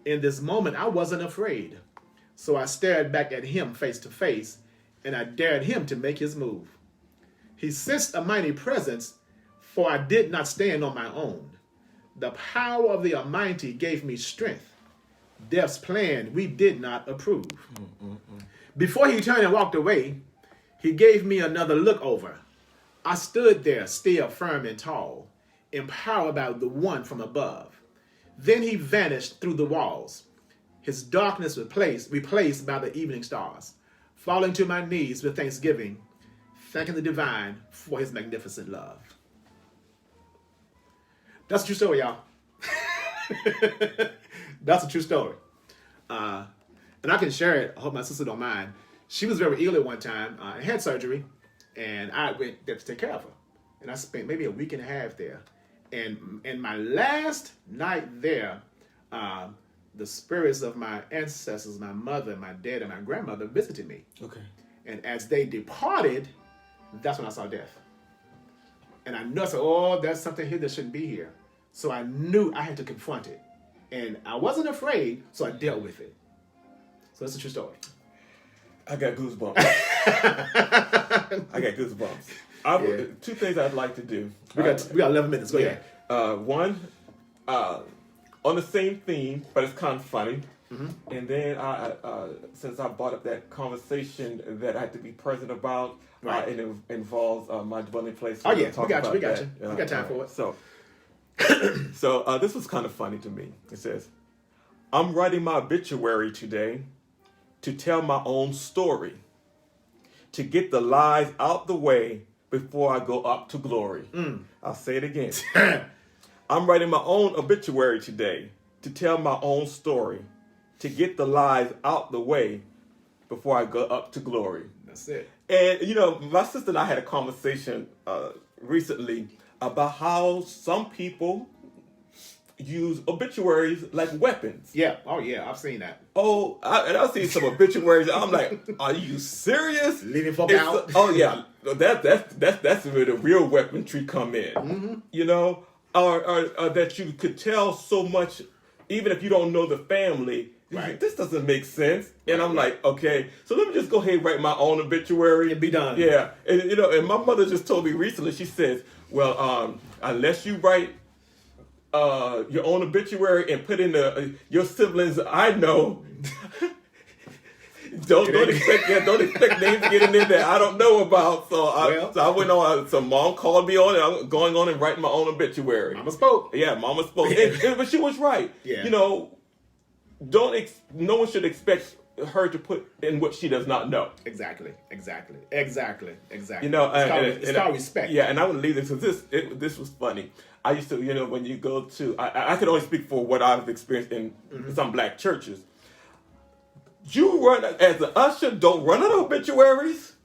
In this moment, I wasn't afraid. So I stared back at him face to face, and I dared him to make his move. He sensed a mighty presence, for I did not stand on my own. The power of the Almighty gave me strength. Death's plan we did not approve. Before he turned and walked away, he gave me another look over. I stood there, still firm and tall, empowered by the one from above. Then he vanished through the walls, his darkness replaced by the evening stars, falling to my knees with thanksgiving, thanking the divine for his magnificent love. That's a true story, y'all. That's a true story. And I can share it. I hope my sister don't mind. She was very ill at one time and had surgery, and I went there to take care of her. And I spent maybe a week and a half there. And my last night there, the spirits of my ancestors, my mother, my dad, and my grandmother visited me. Okay. And as they departed, that's when I saw death. And I know, so, there's something here that shouldn't be here. So I knew I had to confront it. And I wasn't afraid, so I dealt with it. So that's a true story. I got goosebumps. I got goosebumps. 2 things I'd like to do. We got 11 minutes. Go ahead. One, on the same theme, but it's kind of funny. Mm-hmm. And then, since I brought up that conversation that I had to be present about, and it involves my dwelling place. Oh, yeah, we got you. We got time for it. So, So this was kind of funny to me. It says, I'm writing my obituary today to tell my own story, to get the lies out the way before I go up to glory. I'll say it again. I'm writing my own obituary today to tell my own story, to get the lies out the way before I go up to glory. That's it. And, my sister and I had a conversation recently about how some people use obituaries like weapons. Yeah. Oh, yeah. I've seen that. I've seen some obituaries. I'm like, are you serious? Leaving folk out. Oh, yeah. That's where the real weaponry come in. Or that you could tell so much, even if you don't know the family. Right. This doesn't make sense. And I'm like, okay, so let me just go ahead and write my own obituary. And be done. Yeah. And, and my mother just told me recently, she says, well, unless you write your own obituary and put in your siblings I know, don't expect names to get in there that I don't know about. So I went on. So mom called me on, and I'm going on and writing my own obituary. Mama spoke. Yeah, mama spoke. But she was right. Yeah. No one should expect her to put in what she does not know. Exactly. It's called respect. Yeah, and I would leave this because this was funny. I used to, when you go to, I could only speak for what I've experienced in some black churches. You run as an usher, don't run out of obituaries.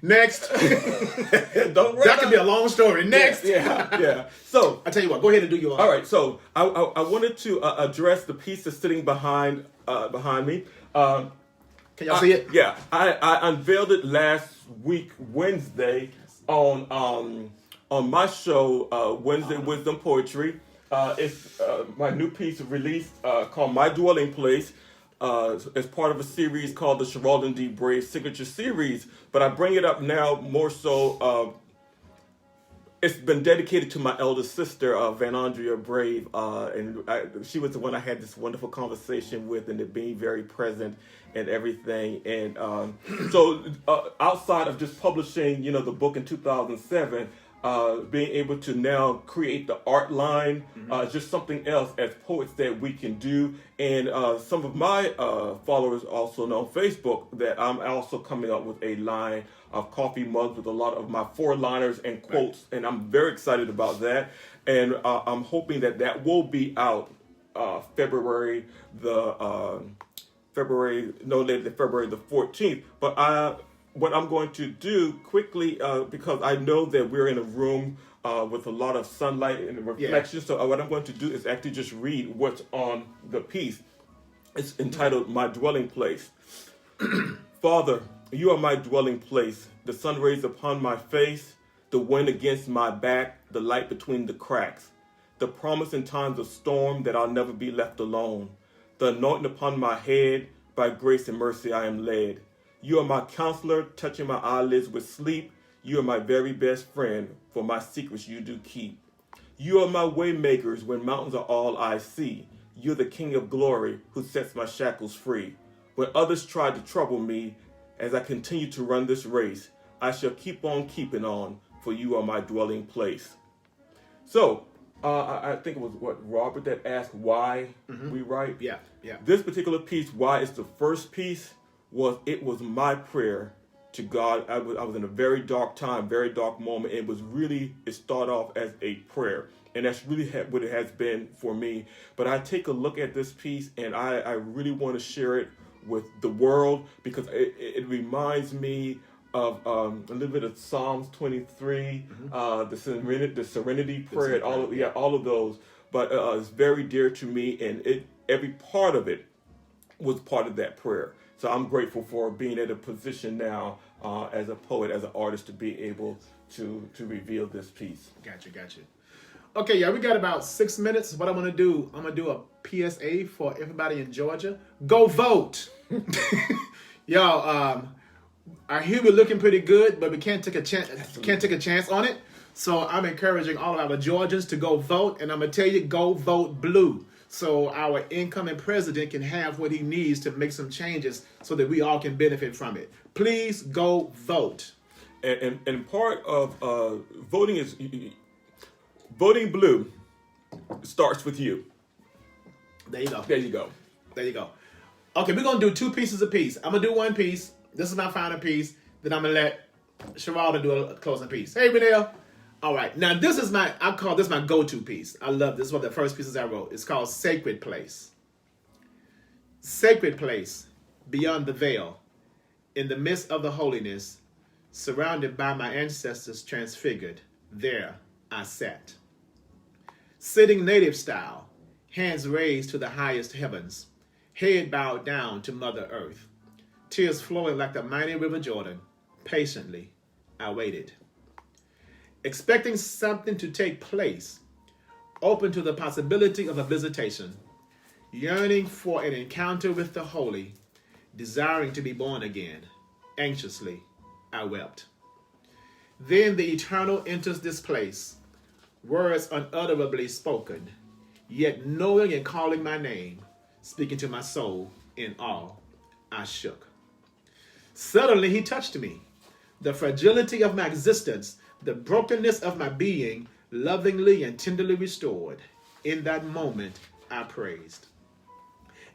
Next. Don't run that could be a long story. Next. Yeah. So I tell you what, go ahead and do your. All right. So I wanted to address the piece that's sitting behind me. Can y'all see it? Yeah. I unveiled it last week, Wednesday, on my show, Wednesday Wisdom Poetry. It's my new piece released called My Dwelling Place. As part of a series called the Sharaledon D Brave Signature Series, but I bring it up now more so. It's been dedicated to my eldest sister, Van Andrea Brave, and she was the one I had this wonderful conversation with, and it being very present and everything. And so, outside of just publishing, the book in 2007. Being able to now create the art line, just something else as poets that we can do. And some of my followers also know on Facebook that I'm also coming up with a line of coffee mugs with a lot of my 4-liners and quotes. And I'm very excited about that. And I'm hoping that will be out February no later than February the 14th. But what I'm going to do quickly, because I know that we're in a room with a lot of sunlight and reflection, so what I'm going to do is actually just read what's on the piece. It's entitled My Dwelling Place. Father, you are my dwelling place, the sun rays upon my face, the wind against my back, the light between the cracks, the promise in times of storm that I'll never be left alone, the anointing upon my head, by grace and mercy I am led. You are my counselor, touching my eyelids with sleep. You are my very best friend, for my secrets you do keep. You are my way makers when mountains are all I see. You're the King of glory who sets my shackles free. When others try to trouble me, as I continue to run this race, I shall keep on keeping on, for you are my dwelling place. So, I think it was Robert that asked why we write. Yeah. This particular piece, why it's the first piece, it was my prayer to God. I was in a very dark time, very dark moment. It started off as a prayer. And that's really what it has been for me. But I take a look at this piece and I really want to share it with the world because it reminds me of a little bit of Psalms 23, the Serenity Prayer, all of those. But it's very dear to me, and every part of it was part of that prayer. So I'm grateful for being in a position now as a poet, as an artist, to be able to reveal this piece. Gotcha. Okay, yeah, we got about 6 minutes. What I'm going to do a PSA for everybody in Georgia. Go vote. Y'all, I hear we're looking pretty good, but we can't take a chance on it. So I'm encouraging all of our Georgians to go vote, and I'm going to tell you, go vote blue. So our incoming president can have what he needs to make some changes so that we all can benefit from it. Please go vote. And part of voting is Voting blue starts with you. There you go. There you go. There you go. Okay, we're going to do 2 pieces apiece. I'm going to do 1 piece. This is my final piece. Then I'm going to let Sharaledon do a closing piece. Hey, Renelle. All right. Now, this is I call this my go-to piece. I love this. This is one of the first pieces I wrote. It's called Sacred Place. Sacred place, beyond the veil, in the midst of the holiness, surrounded by my ancestors transfigured, there I sat. Sitting native style, hands raised to the highest heavens, head bowed down to Mother Earth, tears flowing like the mighty river Jordan, patiently I waited. Expecting something to take place, open to the possibility of a visitation, yearning for an encounter with the holy, desiring to be born again. Anxiously, I wept. Then the eternal enters this place, words unutterably spoken, yet knowing and calling my name, speaking to my soul in awe, I shook. Suddenly he touched me. The fragility of my existence, the brokenness of my being, lovingly and tenderly restored. In that moment, I praised.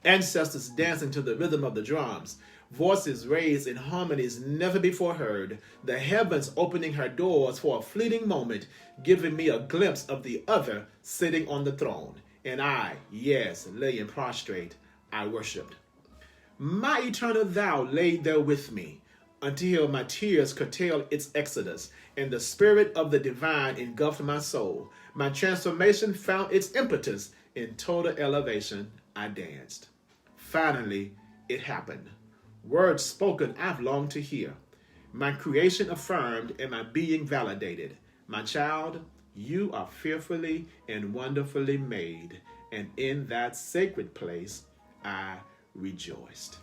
Ancestors dancing to the rhythm of the drums, voices raised in harmonies never before heard, the heavens opening her doors for a fleeting moment, giving me a glimpse of the other sitting on the throne. And I, yes, laying prostrate, I worshipped. My eternal thou laid there with me, until my tears curtailed its exodus, and the spirit of the divine engulfed my soul. My transformation found its impetus. In total elevation, I danced. Finally, it happened. Words spoken I've longed to hear. My creation affirmed and my being validated. My child, you are fearfully and wonderfully made. And in that sacred place, I rejoiced.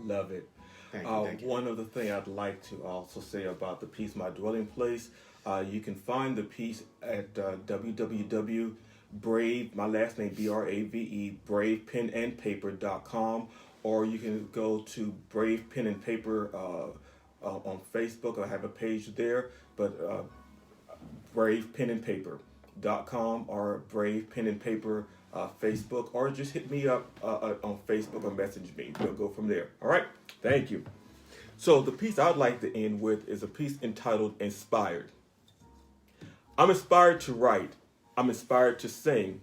Love it. Thank you. One other thing I'd like to also say about the piece, My Dwelling Place, you can find the piece at www.brave, my last name BRAVE, bravepenandpaper.com, or you can go to Brave Pen and Paper on Facebook. I have a page there, but bravepenandpaper.com or Brave Pen and Paper Facebook, or just hit me up on Facebook or message me. We'll go from there. All right? Thank you. So the piece I'd like to end with is a piece entitled Inspired. I'm inspired to write. I'm inspired to sing.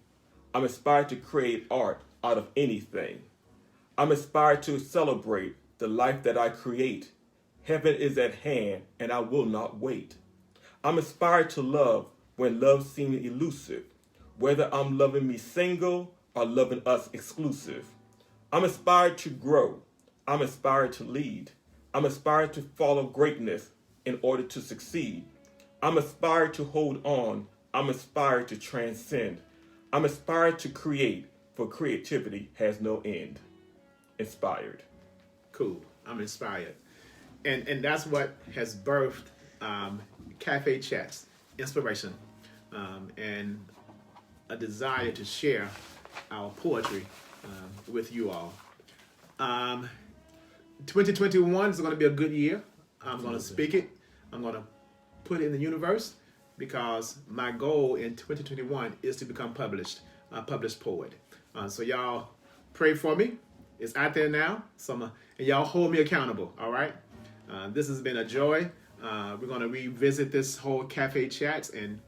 I'm inspired to create art out of anything. I'm inspired to celebrate the life that I create. Heaven is at hand and I will not wait. I'm inspired to love when love seems elusive, whether I'm loving me single or loving us exclusive. I'm inspired to grow. I'm inspired to lead. I'm inspired to follow greatness in order to succeed. I'm inspired to hold on. I'm inspired to transcend. I'm inspired to create, for creativity has no end. Inspired. Cool. I'm inspired. And that's what has birthed Cafe Chats, inspiration, and a desire to share our poetry with you all. 2021 is going to be a good year. I'm going to speak it. I'm going to put it in the universe, because my goal in 2021 is to become a published poet. So y'all pray for me. It's out there now. And y'all hold me accountable, all right? This has been a joy. We're going to revisit this whole Cafe Chats, and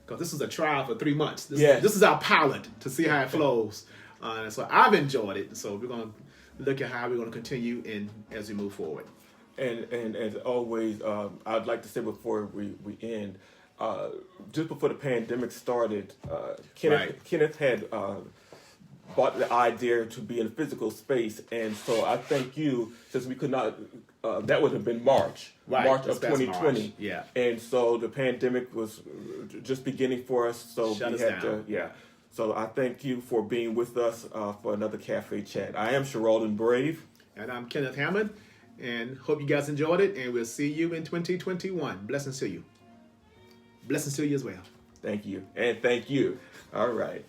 because this was a trial for 3 months. This is our pilot to see how it flows. So I've enjoyed it. So we're going to look at how we're going to continue as we move forward. And as always, I'd like to say before we end, just before the pandemic started, Kenneth had bought the idea to be in physical space, and so I thank you, since we could not, that would have been March of 2020. March. Yeah. And so the pandemic was just beginning for us, so Shut we us had down. to, So I thank you for being with us for another Cafe Chat. I am Sharaledon Brave. And I'm Kenneth Hammond, and hope you guys enjoyed it, and we'll see you in 2021. Blessings to you. Blessings to you as well. Thank you. And thank you. All right.